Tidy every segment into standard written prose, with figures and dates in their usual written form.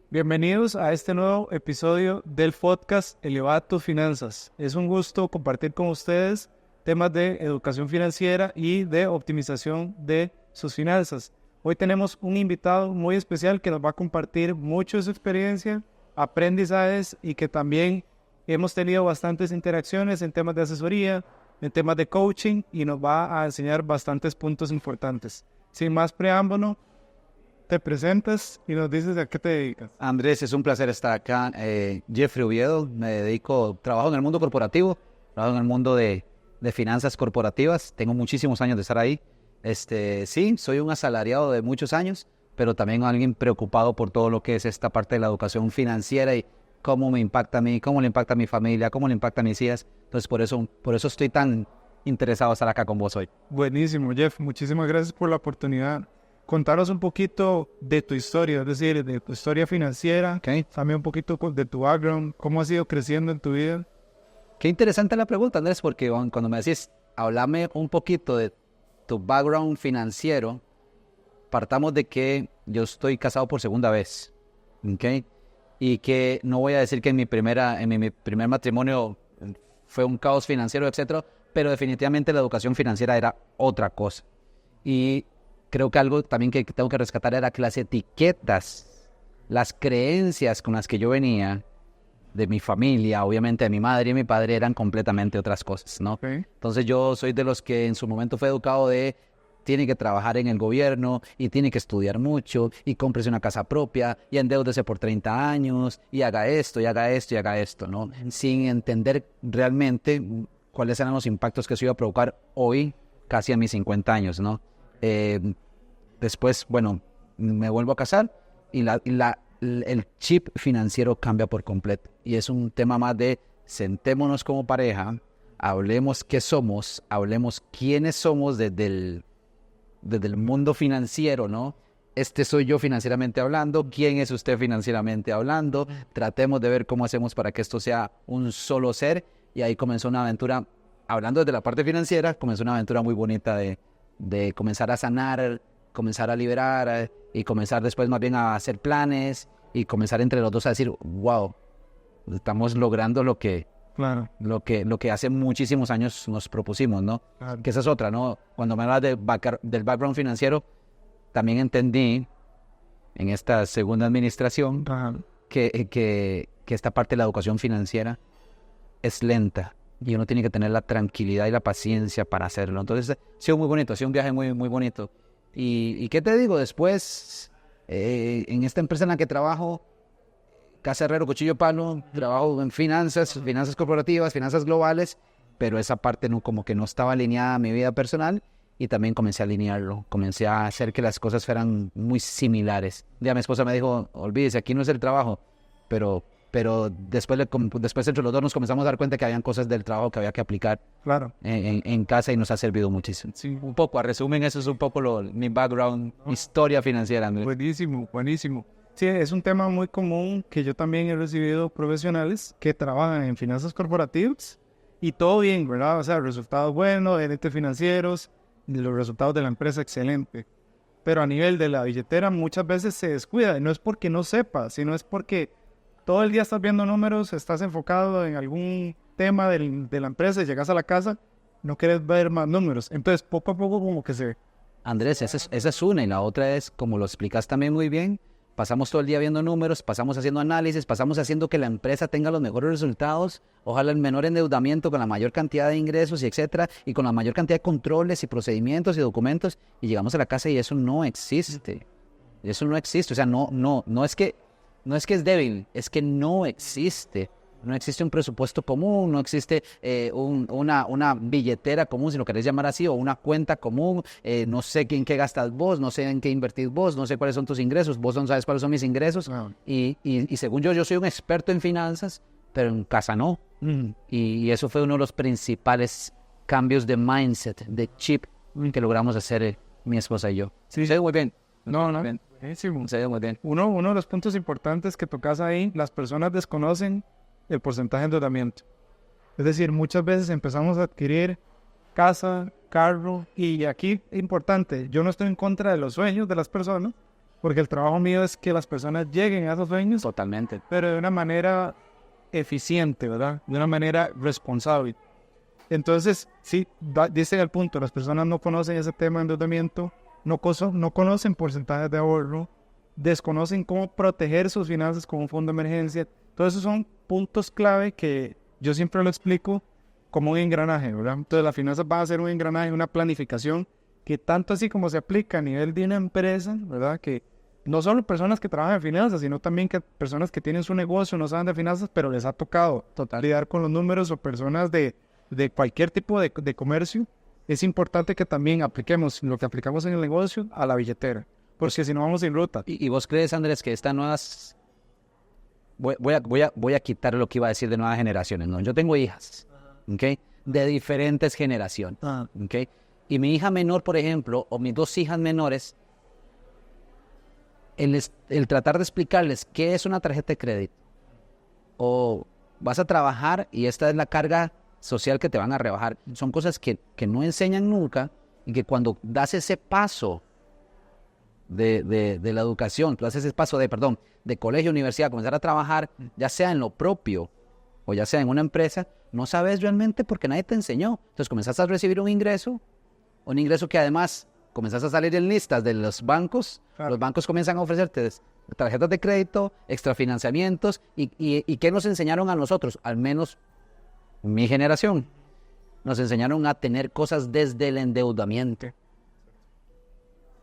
Bienvenidos a este nuevo episodio del podcast Eleva tus finanzas. Es un gusto compartir con ustedes temas de educación financiera y de optimización de sus finanzas. Hoy tenemos un invitado muy especial que nos va a compartir mucho de su experiencia, aprendizajes y que también hemos tenido bastantes interacciones en temas de asesoría, en temas de coaching y nos va a enseñar bastantes puntos importantes. Sin más preámbulo, te presentas y nos dices a qué te dedicas. Andrés, es un placer estar acá. Jeffrey Oviedo, trabajo en el mundo corporativo, trabajo en el mundo de finanzas corporativas. Tengo muchísimos años de estar ahí. Sí, soy un asalariado de muchos años, pero también alguien preocupado por todo lo que es esta parte de la educación financiera y cómo me impacta a mí, cómo le impacta a mi familia, cómo le impacta a mis hijas. Entonces, por eso estoy tan interesado en estar acá con vos hoy. Buenísimo, Jeff. Muchísimas gracias por la oportunidad. Contaros un poquito de tu historia, es decir, de tu historia financiera, Okay. también un poquito de tu background, cómo has ido creciendo en tu vida. Qué interesante la pregunta, Andrés, porque cuando me decís, háblame un poquito de tu background financiero, partamos de que yo estoy casado por segunda vez, ¿ok? Y que no voy a decir que en mi primer matrimonio fue un caos financiero, etcétera, pero definitivamente la educación financiera era otra cosa. Y creo que algo también que tengo que rescatar era que las etiquetas, las creencias con las que yo venía de mi familia, obviamente de mi madre y mi padre, eran completamente otras cosas, ¿no? Okay. Entonces yo soy de los que en su momento fue educado de tiene que trabajar en el gobierno y tiene que estudiar mucho y cómprese una casa propia y endeúdese por 30 años y haga esto y haga esto y haga esto, ¿no? Sin entender realmente cuáles eran los impactos que eso iba a provocar hoy, casi a mis 50 años, ¿no? Después, bueno, me vuelvo a casar y el chip financiero cambia por completo. Y es un tema más de sentémonos como pareja, hablemos qué somos, hablemos quiénes somos desde el mundo financiero, ¿no? Este soy yo financieramente hablando, ¿quién es usted financieramente hablando? Tratemos de ver cómo hacemos para que esto sea un solo ser. Y ahí comenzó una aventura, hablando desde la parte financiera, comenzó una aventura muy bonita de comenzar a sanar, comenzar a liberar y comenzar después más bien a hacer planes y comenzar entre los dos a decir, wow, estamos logrando Claro. lo que hace muchísimos años nos propusimos, ¿no? Claro. Que esa es otra, ¿no? Cuando me hablas del background financiero, también entendí en esta segunda administración Ajá. que esta parte de la educación financiera es lenta y uno tiene que tener la tranquilidad y la paciencia para hacerlo. Entonces, ha sido muy bonito, ha sido un viaje muy, muy bonito. ¿Y qué te digo? Después, en esta empresa en la que trabajo, Casa Herrero, Cuchillo Palo, trabajo en finanzas corporativas, finanzas globales, pero esa parte no, como que no estaba alineada a mi vida personal y también comencé a alinearlo, comencé a hacer que las cosas fueran muy similares. Un día mi esposa me dijo, olvídese, aquí no es el trabajo, pero después entre los dos nos comenzamos a dar cuenta que habían cosas del trabajo que había que aplicar Claro. en casa y nos ha servido muchísimo. Sí. Un poco, a resumen, eso es un poco mi background, historia financiera, Andrés. Buenísimo, buenísimo. Sí, es un tema muy común que yo también he recibido profesionales que trabajan en finanzas corporativas y todo bien, ¿verdad? O sea, resultados buenos, gerentes financieros, los resultados de la empresa excelente. Pero a nivel de la billetera muchas veces se descuida y no es porque no sepa, sino es porque todo el día estás viendo números, estás enfocado en algún tema de la empresa y llegas a la casa, no quieres ver más números. Entonces, poco a poco como que se... Andrés, esa es una y la otra es, como lo explicas también muy bien, pasamos todo el día viendo números, pasamos haciendo análisis, pasamos haciendo que la empresa tenga los mejores resultados, ojalá el menor endeudamiento con la mayor cantidad de ingresos y etcétera, y con la mayor cantidad de controles y procedimientos y documentos, y llegamos a la casa y eso no existe. Eso no existe, o sea, no es que es débil, es que no existe. No existe un presupuesto común, no existe una billetera común, si lo querés llamar así, o una cuenta común. No sé en qué gastas vos, no sé en qué invertís vos, no sé cuáles son tus ingresos, vos no sabes cuáles son mis ingresos. Ah. Y según yo soy un experto en finanzas, pero en casa no. Y eso fue uno de los principales cambios de mindset, de chip que logramos hacer mi esposa y yo. Sí. Se ve muy bien. No, no. Bien. Buenísimo. Se ve muy bien. Uno de los puntos importantes que tocas ahí, las personas desconocen el porcentaje de endeudamiento. Es decir, muchas veces empezamos a adquirir casa, carro, y aquí importante, yo no estoy en contra de los sueños de las personas, porque el trabajo mío es que las personas lleguen a esos sueños, Totalmente. pero de una manera eficiente, ¿verdad? De una manera responsable. Entonces, sí, dice el punto, las personas no conocen ese tema de endeudamiento, no conocen porcentajes de ahorro, desconocen cómo proteger sus finanzas con un fondo de emergencia. Todos esos son puntos clave que yo siempre lo explico como un engranaje, ¿verdad? Entonces las finanzas van a ser un engranaje, una planificación que tanto así como se aplica a nivel de una empresa, ¿verdad? Que no solo personas que trabajan en finanzas, sino también que personas que tienen su negocio, no saben de finanzas, pero les ha tocado lidiar con los números, o personas de cualquier tipo de comercio. Es importante que también apliquemos lo que aplicamos en el negocio a la billetera, porque si no vamos sin ruta. ¿Y vos crees, Andrés, que estas nuevas... Voy a quitar lo que iba a decir de nuevas generaciones, ¿no? Yo tengo hijas, ¿ok? De diferentes generaciones, ¿ok? Y mi hija menor, por ejemplo, o mis dos hijas menores, el tratar de explicarles qué es una tarjeta de crédito, o vas a trabajar y esta es la carga social que te van a rebajar, son cosas que no enseñan nunca, y que cuando das ese paso de la educación, tú haces ese paso de colegio a universidad, comenzar a trabajar, ya sea en lo propio o ya sea en una empresa, no sabes realmente porque nadie te enseñó. Entonces comenzás a recibir un ingreso que además comenzás a salir en listas de los bancos. Claro. Los bancos comienzan a ofrecerte tarjetas de crédito, extrafinanciamientos, y ¿qué nos enseñaron a nosotros? Al menos mi generación, nos enseñaron a tener cosas desde el endeudamiento.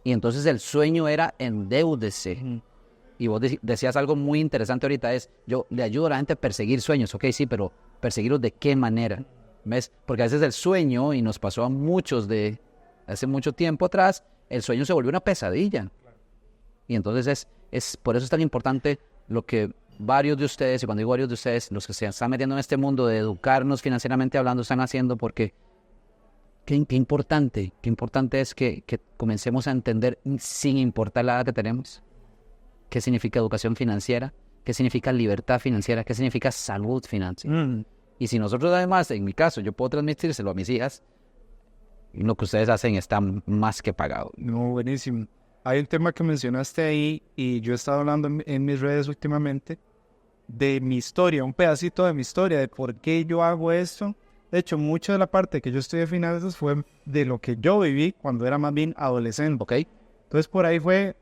Y entonces el sueño era endeúdese. Y vos decías algo muy interesante ahorita, yo le ayudo a la gente a perseguir sueños, ok, sí, pero ¿perseguirlos de qué manera? ¿Ves? Porque a veces el sueño, y nos pasó a muchos de hace mucho tiempo atrás, el sueño se volvió una pesadilla. Y entonces por eso es tan importante lo que varios de ustedes, y cuando digo varios de ustedes, los que se están metiendo en este mundo de educarnos financieramente hablando, están haciendo, porque qué importante es que comencemos a entender, sin importar la edad que tenemos, qué significa educación financiera, qué significa libertad financiera, qué significa salud financiera. Y si nosotros además, en mi caso, yo puedo transmitírselo a mis hijas, lo que ustedes hacen está más que pagado. No, buenísimo. Hay un tema que mencionaste ahí, y yo he estado hablando en mis redes últimamente de mi historia, un pedacito de mi historia, de por qué yo hago esto. De hecho, mucha de la parte que yo estudié finanzas fue de lo que yo viví cuando era más bien adolescente. Okay. Entonces por ahí fue,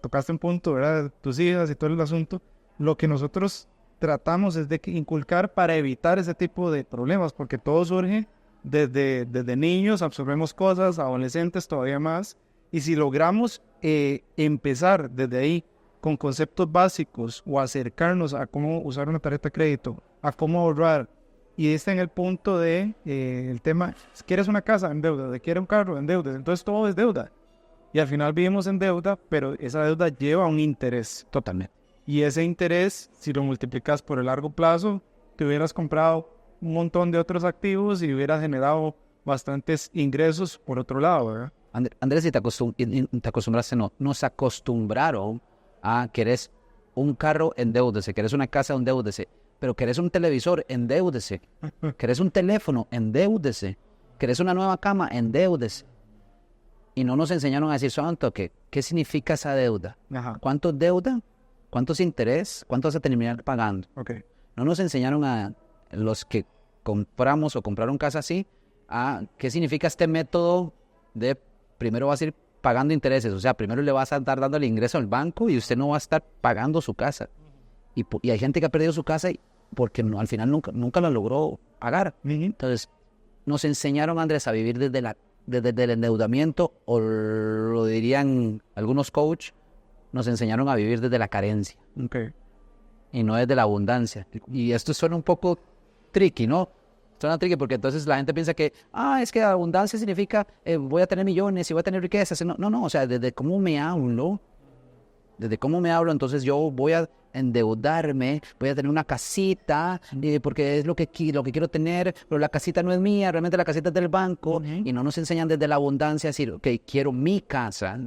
tocaste un punto, ¿verdad? Tus hijas y todo el asunto. Lo que nosotros tratamos es de inculcar para evitar ese tipo de problemas, porque todo surge desde niños, absorbemos cosas, adolescentes todavía más. Y si logramos empezar desde ahí con conceptos básicos, o acercarnos a cómo usar una tarjeta de crédito, a cómo ahorrar, y está en el punto de el tema, si quieres una casa, en deuda, si quieres un carro, en deuda, entonces todo es deuda. Y al final vivimos en deuda, pero esa deuda lleva un interés. Totalmente. Y ese interés, si lo multiplicas por el largo plazo, te hubieras comprado un montón de otros activos y hubieras generado bastantes ingresos por otro lado, ¿verdad? Andrés, si te acostumbraste, nos acostumbraron a querés un carro, endeúdese, querés una casa, endeúdese, pero querés un televisor, endeúdese, querés un teléfono, endeúdese, querés una nueva cama, endeúdese. Y no nos enseñaron a decir, santo, ¿qué significa esa deuda? Ajá. ¿Cuánto es deuda? ¿Cuánto es interés? ¿Cuánto vas a terminar pagando? Okay. No nos enseñaron a los que compramos o compraron casa así, a qué significa este método de primero vas a ir pagando intereses. O sea, primero le vas a estar dando el ingreso al banco y usted no va a estar pagando su casa. Y hay gente que ha perdido su casa porque al final nunca la logró pagar. Entonces, nos enseñaron, Andrés, a vivir desde el endeudamiento, o lo dirían algunos coach, nos enseñaron a vivir desde la carencia. Okay. Y no desde la abundancia. Y esto suena un poco tricky, ¿no? Suena tricky porque entonces la gente piensa que, es que abundancia significa voy a tener millones y voy a tener riquezas. No, o sea, desde cómo me hablo, entonces yo voy a endeudarme, voy a tener una casita, porque es lo que quiero tener, pero la casita no es mía, realmente la casita es del banco. Y no nos enseñan desde la abundancia a decir, ok, quiero mi casa,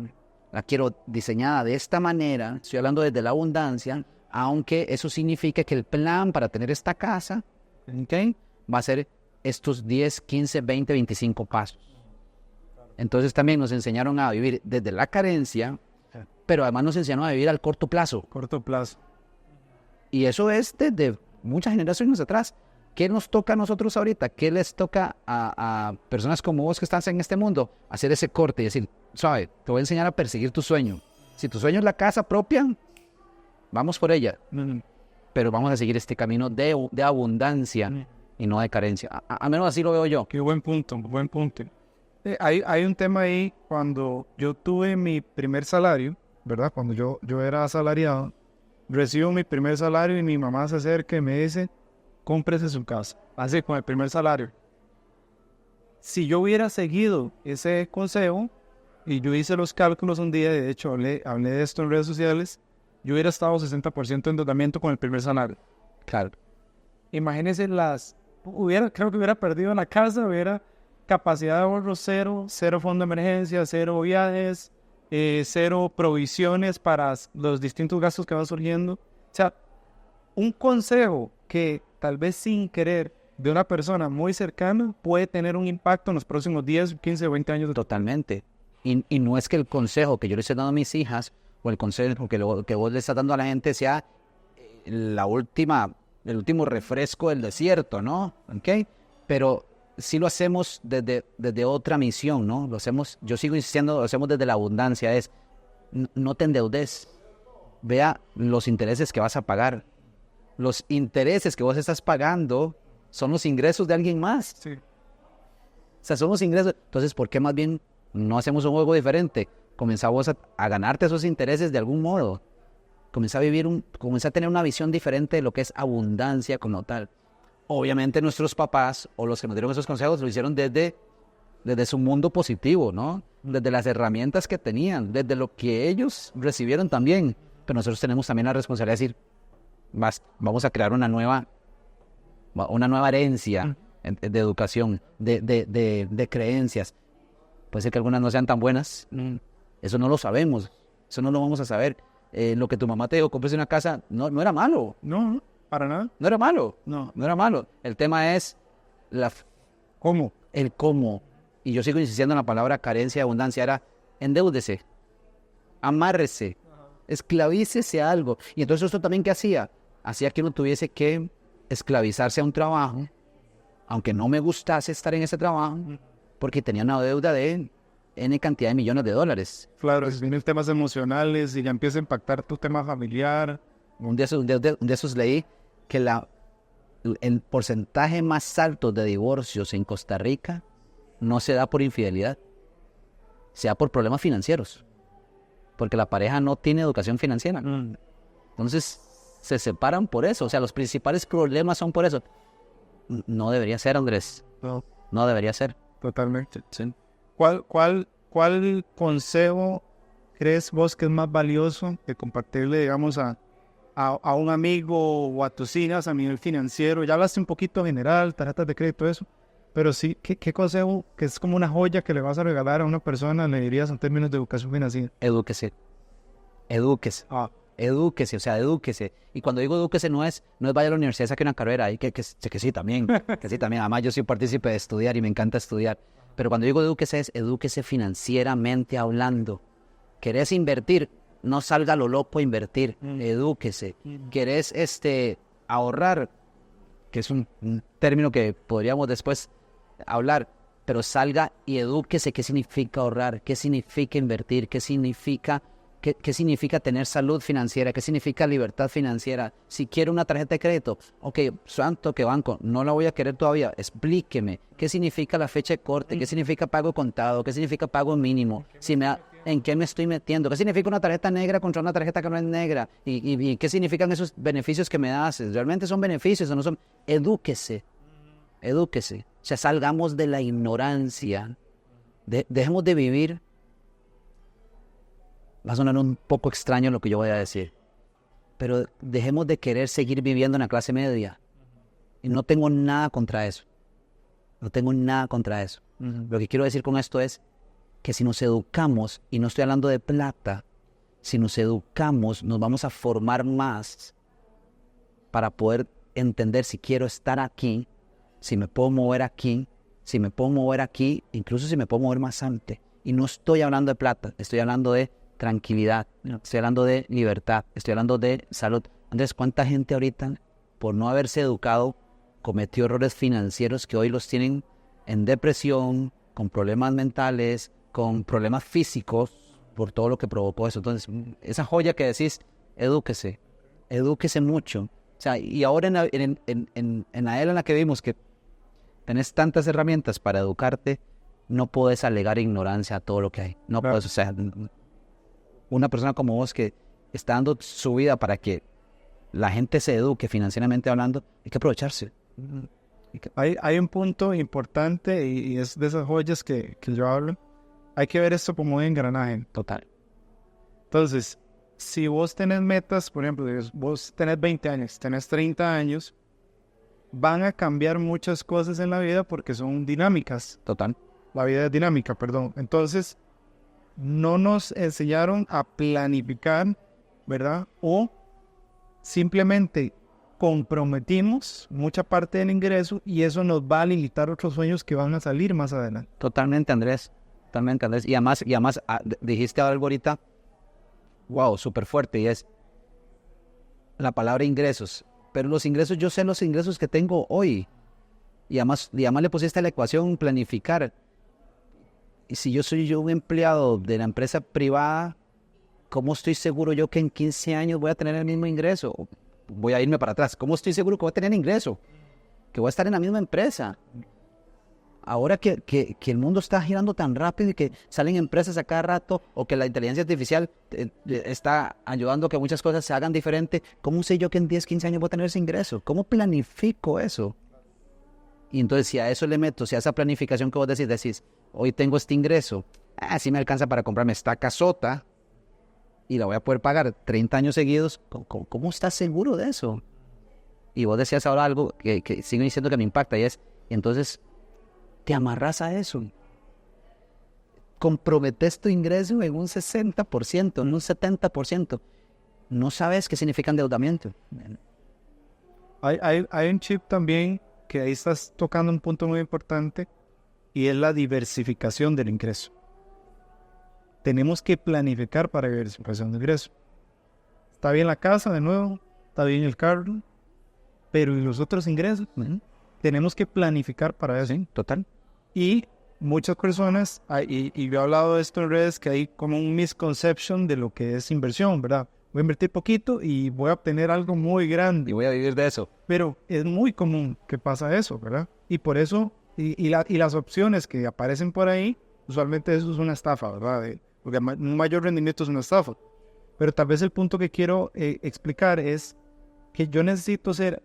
la quiero diseñada de esta manera, estoy hablando desde la abundancia, aunque eso significa que el plan para tener esta casa, ¿okay?, va a ser estos 10, 15, 20, 25 pasos. Entonces también nos enseñaron a vivir desde la carencia, pero además nos enseñaron a vivir al corto plazo. Corto plazo. Y eso es desde muchas generaciones atrás. ¿Qué nos toca a nosotros ahorita? ¿Qué les toca a personas como vos que están en este mundo? Hacer ese corte y decir, ¿sabe? Te voy a enseñar a perseguir tu sueño. Si tu sueño es la casa propia, vamos por ella. Pero vamos a seguir este camino de abundancia y no de carencia. A menos así lo veo yo. Qué buen punto, buen punto. Hay un tema ahí, cuando yo tuve mi primer salario, ¿verdad? Cuando yo era asalariado, recibo mi primer salario y mi mamá se acerca y me dice, cómprese su casa, así con el primer salario. Si yo hubiera seguido ese consejo, y yo hice los cálculos un día, de hecho hablé de esto en redes sociales, yo hubiera estado 60% de endeudamiento con el primer salario. Claro. Imagínense creo que hubiera perdido la casa, hubiera capacidad de ahorro cero fondo de emergencia, cero viajes, cero provisiones para los distintos gastos que van surgiendo. O sea, un consejo que tal vez sin querer de una persona muy cercana puede tener un impacto en los próximos 10, 15 o 20 años. Totalmente. Y no es que el consejo que yo le estoy dando a mis hijas o el consejo que vos le estás dando a la gente sea el último refresco del desierto, ¿no? ¿Okay? Pero sí lo hacemos desde otra misión, ¿no? Yo sigo insistiendo, lo hacemos desde la abundancia, no te endeudes. Vea los intereses que vas a pagar. Los intereses que vos estás pagando son los ingresos de alguien más. Sí. O sea, son los ingresos. Entonces, ¿por qué más bien no hacemos un juego diferente? Comenzamos a ganarte esos intereses de algún modo. Comienza a tener una visión diferente de lo que es abundancia como tal. Obviamente nuestros papás o los que nos dieron esos consejos lo hicieron desde su mundo positivo, ¿no? Desde las herramientas que tenían, desde lo que ellos recibieron también. Pero nosotros tenemos también la responsabilidad de decir, vamos a crear una nueva herencia de educación, de creencias. Puede ser que algunas no sean tan buenas. Eso no lo sabemos. Eso no lo vamos a saber. Lo que tu mamá te dijo, cómprese una casa, no era malo. No, para nada. No era malo. No era malo. El tema es ¿cómo? El cómo. Y yo sigo insistiendo en la palabra carencia y abundancia. Era endéudese, amárrese, esclavícese a algo. Y entonces esto también, ¿qué hacía? Hacía que uno tuviese que esclavizarse a un trabajo, aunque no me gustase estar en ese trabajo, porque tenía una deuda de N cantidad de millones de dólares. Claro, vienen temas emocionales y ya empieza a impactar tu tema familiar. Un de esos leí que el porcentaje más alto de divorcios en Costa Rica no se da por infidelidad, se da por problemas financieros, porque la pareja no tiene educación financiera. Entonces se separan por eso. O sea, los principales problemas son por eso. No debería ser, Andrés. No debería ser. Totalmente. Sí. ¿Cuál consejo crees vos que es más valioso que compartirle, digamos, a un amigo o a tus hijas a nivel financiero? Ya hablaste un poquito general, tarjetas de crédito, eso. Pero sí, ¿qué consejo que es como una joya que le vas a regalar a una persona le dirías en términos de educación financiera? Edúquese. Edúquese, o sea, edúquese. Y cuando digo edúquese no es vaya a la universidad, saque una carrera ahí, que sí también, que sí también. Además yo soy partícipe de estudiar y me encanta estudiar. Pero cuando digo edúquese es edúquese financieramente hablando. ¿Querés invertir? No salga lo loco a invertir, edúquese. ¿Querés ahorrar? Que es un término que podríamos después hablar, pero salga y edúquese qué significa ahorrar, qué significa invertir, qué significa tener salud financiera, qué significa libertad financiera. Si quiero una tarjeta de crédito, ok, santo que banco, no la voy a querer todavía, explíqueme qué significa la fecha de corte, qué significa pago contado, qué significa pago mínimo, en qué me estoy metiendo, qué significa una tarjeta negra contra una tarjeta que no es negra, y qué significan esos beneficios que me das, realmente son beneficios o no son. Edúquese. O sea, salgamos de la ignorancia, dejemos de vivir. Va a sonar un poco extraño lo que yo voy a decir, pero dejemos de querer seguir viviendo en la clase media. Y no tengo nada contra eso. Lo que quiero decir con esto es que si nos educamos, y no estoy hablando de plata, si nos educamos, nos vamos a formar más para poder entender si quiero estar aquí, si me puedo mover aquí, incluso si me puedo mover más antes. Y no estoy hablando de plata, estoy hablando de tranquilidad, estoy hablando de libertad, estoy hablando de salud. Andrés, ¿cuánta gente ahorita, por no haberse educado, cometió errores financieros que hoy los tienen en depresión, con problemas mentales, con problemas físicos, por todo lo que provocó eso? Entonces, esa joya que decís, edúquese mucho. O sea, y ahora en la era en la que vimos que tenés tantas herramientas para educarte, no puedes alegar ignorancia a todo lo que hay. No Claro. puedes, o sea, una persona como vos que está dando su vida para que la gente se eduque financieramente hablando, hay que aprovecharse. Hay un punto importante y es de esas joyas que yo hablo. Hay que ver esto como un engranaje. Total. Entonces, si vos tenés metas, por ejemplo, vos tenés 20 años, tenés 30 años, van a cambiar muchas cosas en la vida porque son dinámicas. Total. La vida es dinámica, perdón. Entonces, no nos enseñaron a planificar, ¿verdad? O simplemente comprometimos mucha parte del ingreso y eso nos va a limitar otros sueños que van a salir más adelante. Totalmente, Andrés. Totalmente, Andrés. Y además dijiste algo ahorita, wow, súper fuerte, y es la palabra ingresos. Pero los ingresos, yo sé los ingresos que tengo hoy. Y además le pusiste a la ecuación planificar. Y si yo soy un empleado de la empresa privada, ¿cómo estoy seguro yo que en 15 años voy a tener el mismo ingreso? Voy a irme para atrás. ¿Cómo estoy seguro que voy a tener ingreso? Que voy a estar en la misma empresa. Ahora que el mundo está girando tan rápido y que salen empresas a cada rato, o que la inteligencia artificial está ayudando a que muchas cosas se hagan diferente, ¿cómo sé yo que en 10, 15 años voy a tener ese ingreso? ¿Cómo planifico eso? Y entonces, si a eso le meto, si a esa planificación que vos decís, hoy tengo este ingreso, sí me alcanza para comprarme esta casota y la voy a poder pagar 30 años seguidos, ¿cómo estás seguro de eso? Y vos decías ahora algo que sigo diciendo que me impacta, y es, entonces, te amarras a eso. Comprometes tu ingreso en un 60%, en un 70%. No sabes qué significa endeudamiento. Hay un chip también que ahí estás tocando un punto muy importante y es la diversificación del ingreso. Tenemos que planificar para diversificación de ingreso. Está bien la casa, de nuevo, está bien el carro, pero ¿y los otros ingresos? Tenemos que planificar para eso. Sí, total. Y muchas personas, y yo he hablado de esto en redes, que hay como un misconception de lo que es inversión, ¿verdad? Voy a invertir poquito y voy a obtener algo muy grande. Y voy a vivir de eso. Pero es muy común que pasa eso, ¿verdad? Y por eso, y las opciones que aparecen por ahí, usualmente eso es una estafa, ¿verdad? Porque un mayor rendimiento es una estafa. Pero tal vez el punto que quiero explicar es que yo necesito ser,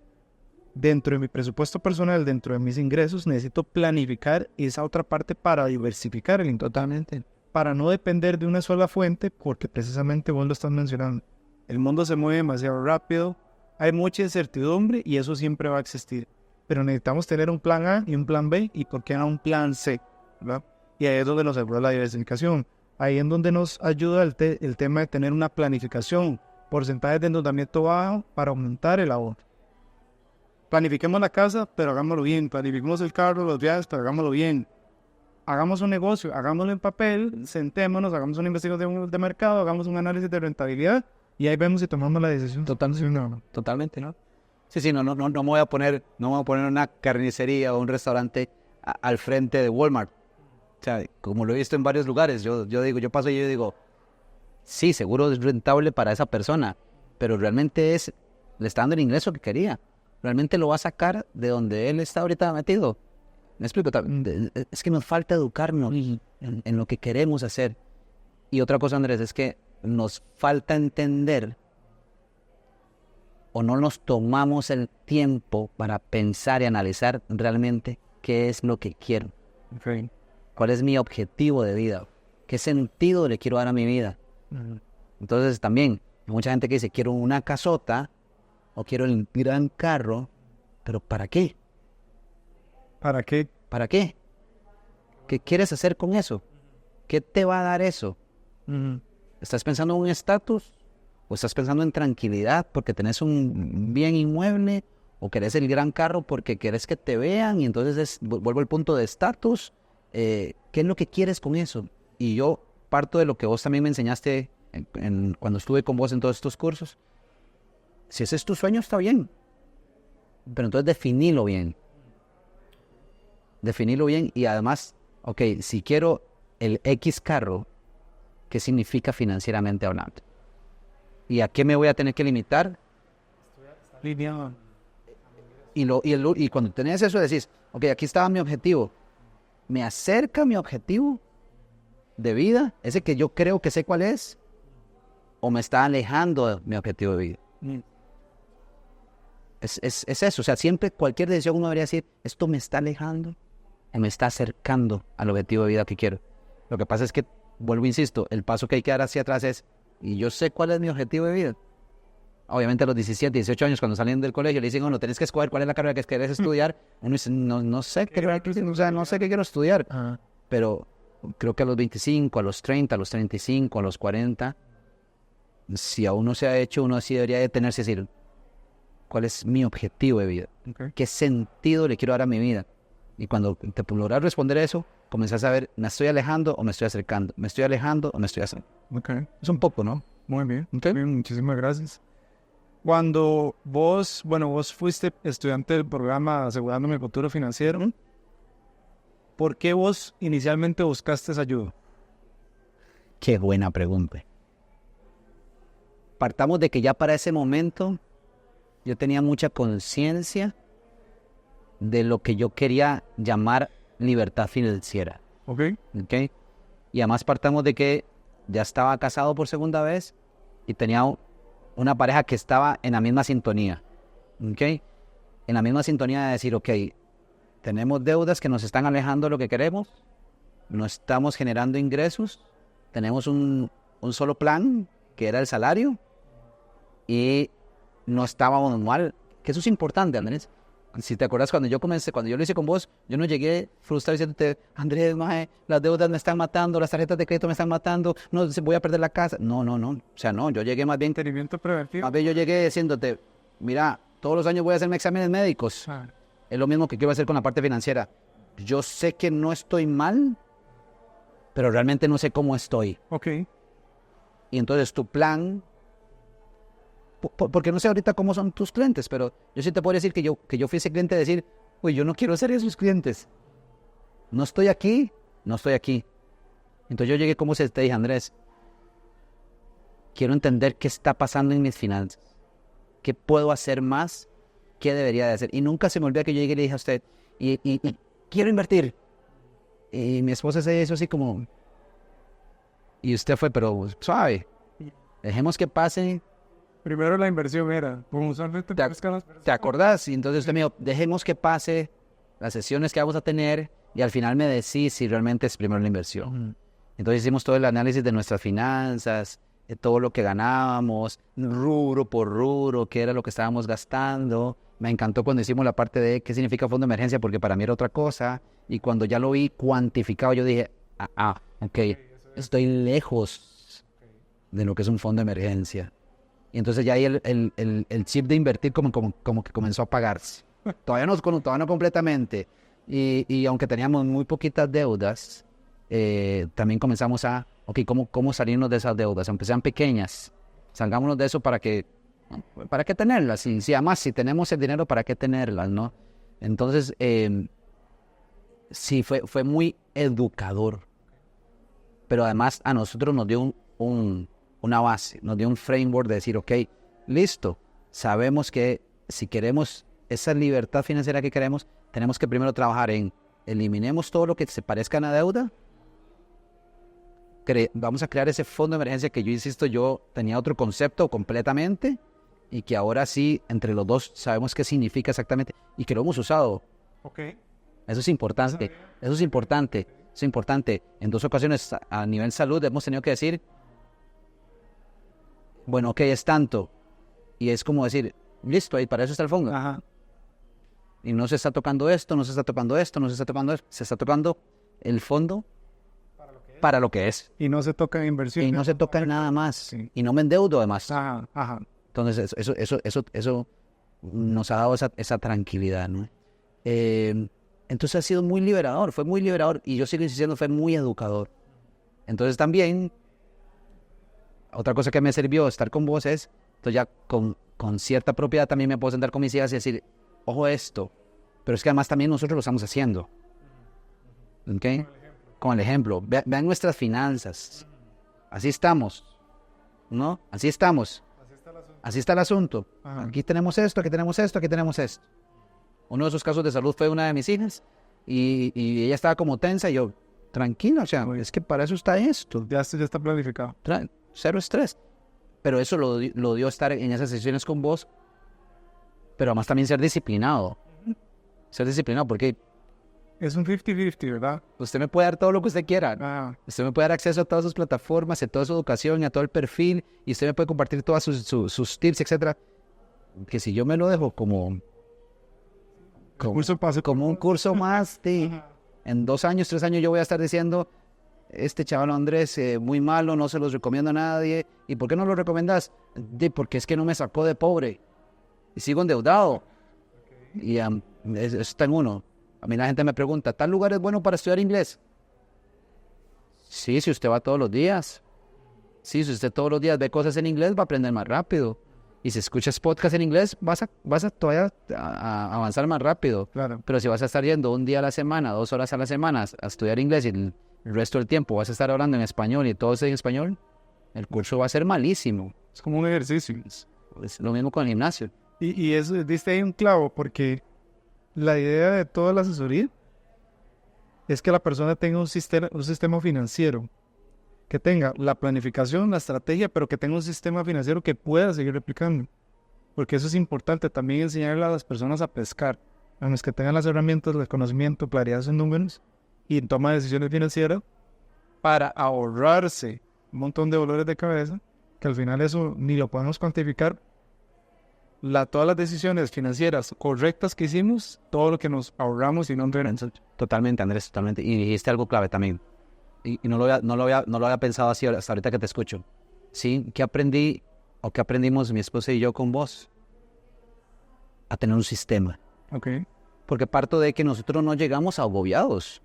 dentro de mi presupuesto personal, dentro de mis ingresos, necesito planificar esa otra parte para diversificar el ingreso. Totalmente. Para no depender de una sola fuente, porque precisamente vos lo estás mencionando. El mundo se mueve demasiado rápido, hay mucha incertidumbre y eso siempre va a existir. Pero necesitamos tener un plan A y un plan B y por qué no un plan C, ¿verdad? Y ahí es donde nos ayuda la diversificación. Ahí es donde nos ayuda el tema de tener una planificación, porcentajes de endeudamiento bajo para aumentar el ahorro. Planifiquemos la casa, pero hagámoslo bien. Planifiquemos el carro, los viajes, pero hagámoslo bien. Hagamos un negocio, hagámoslo en papel, sentémonos, hagamos una investigación de mercado, hagamos un análisis de rentabilidad y ahí vemos si tomamos la decisión. Totalmente, ¿no? Sí, no me voy a poner una carnicería o un restaurante al frente de Walmart. O sea, como lo he visto en varios lugares, yo paso y yo digo, sí, seguro es rentable para esa persona, pero realmente le está dando el ingreso que quería. Realmente lo va a sacar de donde él está ahorita metido. Me explico, es que nos falta educarnos en lo que queremos hacer. Y otra cosa, Andrés, es que nos falta entender o no nos tomamos el tiempo para pensar y analizar realmente qué es lo que quiero. Okay. ¿Cuál es mi objetivo de vida? ¿Qué sentido le quiero dar a mi vida? Entonces también, hay mucha gente que dice, quiero una casota o quiero el gran carro, pero ¿para qué? ¿Para qué? ¿Para qué? ¿Qué quieres hacer con eso? ¿Qué te va a dar eso? ¿Estás pensando en un estatus? ¿O estás pensando en tranquilidad porque tenés un bien inmueble? ¿O querés el gran carro porque querés que te vean? Y entonces vuelvo al punto de estatus. ¿Qué es lo que quieres con eso? Y yo parto de lo que vos también me enseñaste cuando estuve con vos en todos estos cursos. Si ese es tu sueño, está bien. Pero entonces definilo bien. Definilo bien y además, ok, si quiero el X carro, ¿qué significa financieramente hablando? ¿Y a qué me voy a tener que limitar? Línea. Y cuando tenés eso decís, ok, aquí estaba mi objetivo. ¿Me acerca mi objetivo de vida? ¿Ese que yo creo que sé cuál es? ¿O me está alejando de mi objetivo de vida? Es eso, o sea, siempre cualquier decisión uno debería decir, ¿esto me está alejando o me está acercando al objetivo de vida que quiero? Lo que pasa es que, vuelvo, insisto, el paso que hay que dar hacia atrás es, ¿y yo sé cuál es mi objetivo de vida? Obviamente a los 17, 18 años, cuando salen del colegio, le dicen, no, tenés que escoger cuál es la carrera que querés estudiar. Uno dice, no sé qué quiero estudiar. Ajá. Pero creo que a los 25, a los 30, a los 35, a los 40, si aún no se ha hecho, uno así debería detenerse y decir, ¿cuál es mi objetivo de vida? Okay. ¿Qué sentido le quiero dar a mi vida? Y cuando te logras responder eso, comenzás a ver, ¿me estoy alejando o me estoy acercando? ¿Me estoy alejando o me estoy acercando? Okay. Es un poco, ¿no? Muy bien. Okay. Muy bien, muchísimas gracias. Cuando vos fuiste estudiante del programa Asegurando mi Futuro Financiero, ¿por qué vos inicialmente buscaste esa ayuda? Qué buena pregunta. Partamos de que ya para ese momento yo tenía mucha conciencia de lo que yo quería llamar libertad financiera. Ok. ¿Okay? Y además partamos de que ya estaba casado por segunda vez y tenía una pareja que estaba en la misma sintonía. ¿Okay? En la misma sintonía de decir, ok, tenemos deudas que nos están alejando de lo que queremos, no estamos generando ingresos, tenemos un solo plan, que era el salario, y no estábamos mal, que eso es importante, Andrés. Si te acuerdas, cuando yo lo hice con vos, yo no llegué frustrado diciéndote, Andrés, mae, las deudas me están matando, las tarjetas de crédito me están matando, no, voy a perder la casa. No. O sea, no, yo llegué más bien, Mantenimiento preventivo. más bien yo llegué diciéndote, mira, todos los años voy a hacerme exámenes médicos. Es lo mismo que quiero hacer con la parte financiera. Yo sé que no estoy mal, pero realmente no sé cómo estoy. Ok. Y entonces tu plan, porque no sé ahorita cómo son tus clientes, pero yo sí te puedo decir que yo fui ese cliente de decir, uy, yo no quiero ser esos clientes. No estoy aquí. Entonces yo llegué como se te dije, Andrés, quiero entender qué está pasando en mis finanzas. ¿Qué puedo hacer más? ¿Qué debería de hacer? Y nunca se me olvida que yo llegué y le dije a usted, y quiero invertir. Y mi esposa se hizo así como, y usted fue, pero suave, dejemos que pase. Primero la inversión era, como usualmente ¿Te acordás? Y entonces usted me dijo, dejemos que pase las sesiones que vamos a tener y al final me decís si realmente es primero la inversión. Entonces hicimos todo el análisis de nuestras finanzas, de todo lo que ganábamos, rubro por rubro, qué era lo que estábamos gastando. Me encantó cuando hicimos la parte de qué significa fondo de emergencia, porque para mí era otra cosa. Y cuando ya lo vi cuantificado, yo dije, ok, estoy lejos de lo que es un fondo de emergencia. Y entonces ya ahí el chip de invertir como que comenzó a apagarse. Todavía no completamente. Y aunque teníamos muy poquitas deudas, también comenzamos a, ok, ¿cómo salirnos de esas deudas? Aunque sean pequeñas, salgámonos de eso ¿para qué tenerlas? Y además, si tenemos el dinero, ¿para qué tenerlas, no? Entonces, sí, fue muy educador. Pero además a nosotros nos dio una base, nos dio un framework de decir, ok, listo, sabemos que si queremos esa libertad financiera que queremos, tenemos que primero trabajar en eliminemos todo lo que se parezca a una deuda, vamos a crear ese fondo de emergencia que yo insisto, yo tenía otro concepto completamente y que ahora sí, entre los dos, sabemos qué significa exactamente y que lo hemos usado. Ok. Eso es importante, eso es importante. En 2 ocasiones a nivel salud hemos tenido que decir, bueno, ok, es tanto. Y es como decir, listo, ahí para eso está el fondo. Ajá. Y no se está tocando esto, no se está tocando esto, no se está tocando esto. Se está tocando el fondo para lo que es. Y no se toca en inversión. Y no se toca en nada más. Sí. Y no me endeudo además. Ajá. Entonces eso nos ha dado esa tranquilidad, ¿no? Entonces ha sido muy liberador, fue muy liberador. Y yo sigo insistiendo, fue muy educador. Entonces también otra cosa que me sirvió estar con vos es, entonces ya con cierta propiedad también me puedo sentar con mis hijas y decir, ojo esto, pero es que además también nosotros lo estamos haciendo. ¿Ok? Con el ejemplo. Vean nuestras finanzas. Así estamos. ¿No? Así estamos. Así está el asunto. Ajá. Aquí tenemos esto, aquí tenemos esto, aquí tenemos esto. Uno de esos casos de salud fue una de mis hijas y ella estaba como tensa y yo, tranquila, o sea, es que para eso está esto. Ya está planificado. Cero estrés. Pero eso lo dio estar en esas sesiones con vos, pero además también ser disciplinado. Ser disciplinado porque Es un 50-50, ¿verdad? usted me puede dar todo lo que usted quiera. Ah, Usted me puede dar acceso a todas sus plataformas, a toda su educación, a todo el perfil, y usted me puede compartir todos sus tips, etcétera. Que si yo me lo dejo como curso pase como un curso más, Ajá. en 2 años, 3 años yo voy a estar diciendo, este chaval Andrés, muy malo, no se los recomiendo a nadie. ¿Y por qué no lo recomiendas? Porque es que no me sacó de pobre. Y sigo endeudado. Y eso está en uno. A mí la gente me pregunta, ¿tal lugar es bueno para estudiar inglés? Sí, si usted va todos los días. Sí, si usted todos los días ve cosas en inglés, va a aprender más rápido. Y si escuchas podcast en inglés, vas a todavía a avanzar más rápido. Claro. Pero si vas a estar yendo un día a la semana, 2 horas a la semana a estudiar inglés y el resto del tiempo vas a estar hablando en español y todo es en español, el curso va a ser malísimo. Es como un ejercicio. Es lo mismo con el gimnasio. Y eso, diste ahí un clavo, porque la idea de toda la asesoría es que la persona tenga un sistema financiero, que tenga la planificación, la estrategia, pero que tenga un sistema financiero que pueda seguir replicando. Porque eso es importante, también enseñarle a las personas a pescar, a los que tengan las herramientas, el conocimiento, claridad en números y en toma de decisiones financieras para ahorrarse un montón de dolores de cabeza, que al final eso ni lo podemos cuantificar. Todas las decisiones financieras correctas que hicimos, todo lo que nos ahorramos y no entrenamos. Totalmente, Andrés, totalmente. Y dijiste algo clave también. Y no lo había pensado así hasta ahorita que te escucho. ¿Sí? ¿Qué aprendí o qué aprendimos mi esposa y yo con vos? A tener un sistema. Ok. Porque parto de que nosotros no llegamos agobiados.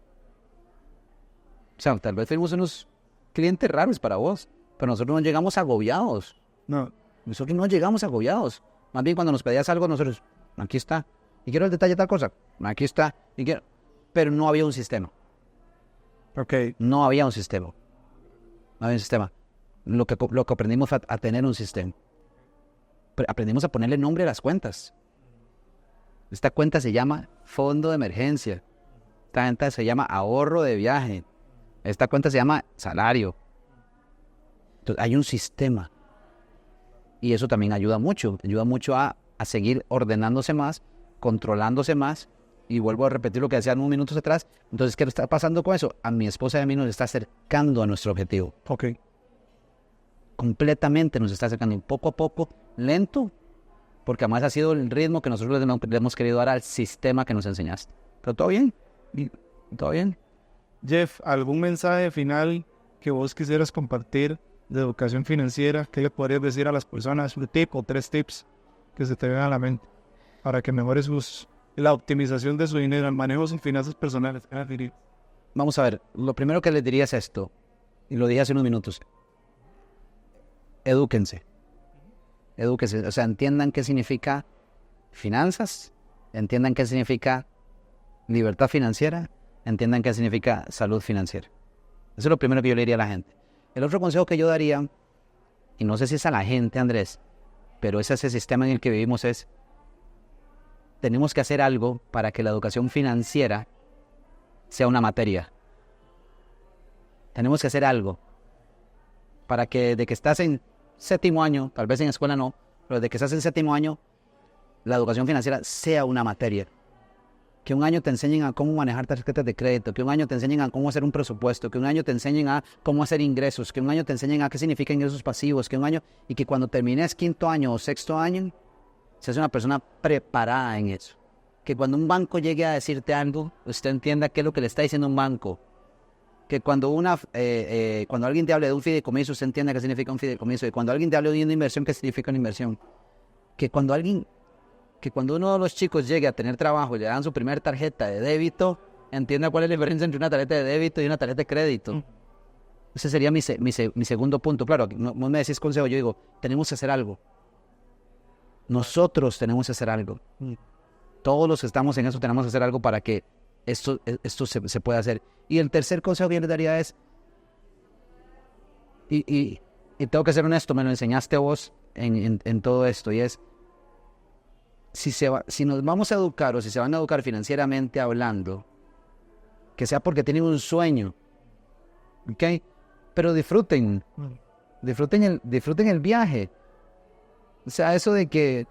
O sea, tal vez fuimos unos clientes raros para vos, pero nosotros no llegamos agobiados. No. Nosotros no llegamos agobiados. Más bien cuando nos pedías algo, nosotros, aquí está. Y quiero el detalle de tal cosa, aquí está. Pero no había un sistema. Ok. No había un sistema. No había un sistema. Lo que aprendimos fue a tener un sistema. Aprendimos a ponerle nombre a las cuentas. Esta cuenta se llama fondo de emergencia. Esta cuenta se llama ahorro de viaje. Esta cuenta se llama salario. Entonces, hay un sistema. Y eso también ayuda mucho a seguir ordenándose más, controlándose más. Y vuelvo a repetir lo que decía unos minutos atrás. Entonces, ¿qué está pasando con eso? A mi esposa y a mí nos está acercando a nuestro objetivo. Ok. Completamente nos está acercando, poco a poco, lento, porque además ha sido el ritmo que nosotros le hemos querido dar al sistema que nos enseñaste. Pero todo bien, todo bien. Jeff, ¿algún mensaje final que vos quisieras compartir de educación financiera? ¿Qué le podrías decir a las personas? Un tip o 3 tips que se te vengan a la mente para que mejores la optimización de su dinero, el manejo de sus finanzas personales. Vamos a ver, lo primero que les diría es esto, y lo dije hace unos minutos. Edúquense, o sea, entiendan qué significa finanzas, entiendan qué significa libertad financiera, entiendan qué significa salud financiera. Eso es lo primero que yo le diría a la gente. El otro consejo que yo daría, y no sé si es a la gente, Andrés, pero ese es el sistema en el que vivimos, es tenemos que hacer algo para que la educación financiera sea una materia. Tenemos que hacer algo para que desde que estás en 7º año, tal vez en escuela no, pero desde que estás en 7º año, la educación financiera sea una materia. Que un año te enseñen a cómo manejar tarjetas de crédito, que un año te enseñen a cómo hacer un presupuesto, que un año te enseñen a cómo hacer ingresos, que un año te enseñen a qué significan ingresos pasivos, y que cuando termines 5º año o 6º año, seas una persona preparada en eso. Que cuando un banco llegue a decirte algo, usted entienda qué es lo que le está diciendo un banco. Que cuando alguien te hable de un fideicomiso, usted entienda qué significa un fideicomiso. Y cuando alguien te hable de una inversión, qué significa una inversión. Que cuando uno de los chicos llegue a tener trabajo y le dan su primera tarjeta de débito, entienda cuál es la diferencia entre una tarjeta de débito y una tarjeta de crédito. Ese sería mi segundo punto. Claro, no me decís consejo, yo digo, tenemos que hacer algo. Nosotros tenemos que hacer algo. Todos los que estamos en eso tenemos que hacer algo para que esto se pueda hacer. Y el tercer consejo que yo les daría es, y tengo que ser honesto, me lo enseñaste vos en todo esto, y es, si nos vamos a educar o si se van a educar financieramente hablando, que sea porque tienen un sueño, ¿ok? Pero disfruten el viaje. O sea, eso de que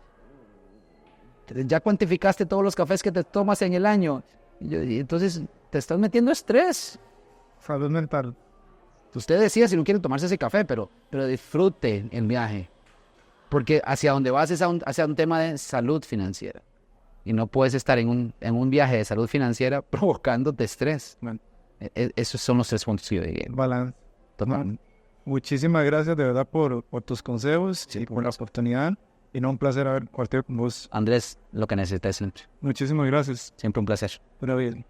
ya cuantificaste todos los cafés que te tomas en el año, y entonces te estás metiendo estrés. Salud mental. Usted decida si no quiere tomarse ese café, pero disfrute el viaje. Porque hacia donde vas es hacia un tema de salud financiera. Y no puedes estar en un viaje de salud financiera provocándote estrés. Bueno, Esos son los 3 puntos que yo diría. balance. Total. Muchísimas gracias de verdad por tus consejos Sí, y por por la eso. oportunidad. Y no, un placer haber compartido con vos. Andrés, lo que necesites siempre. Muchísimas gracias. Siempre un placer. Pero bien.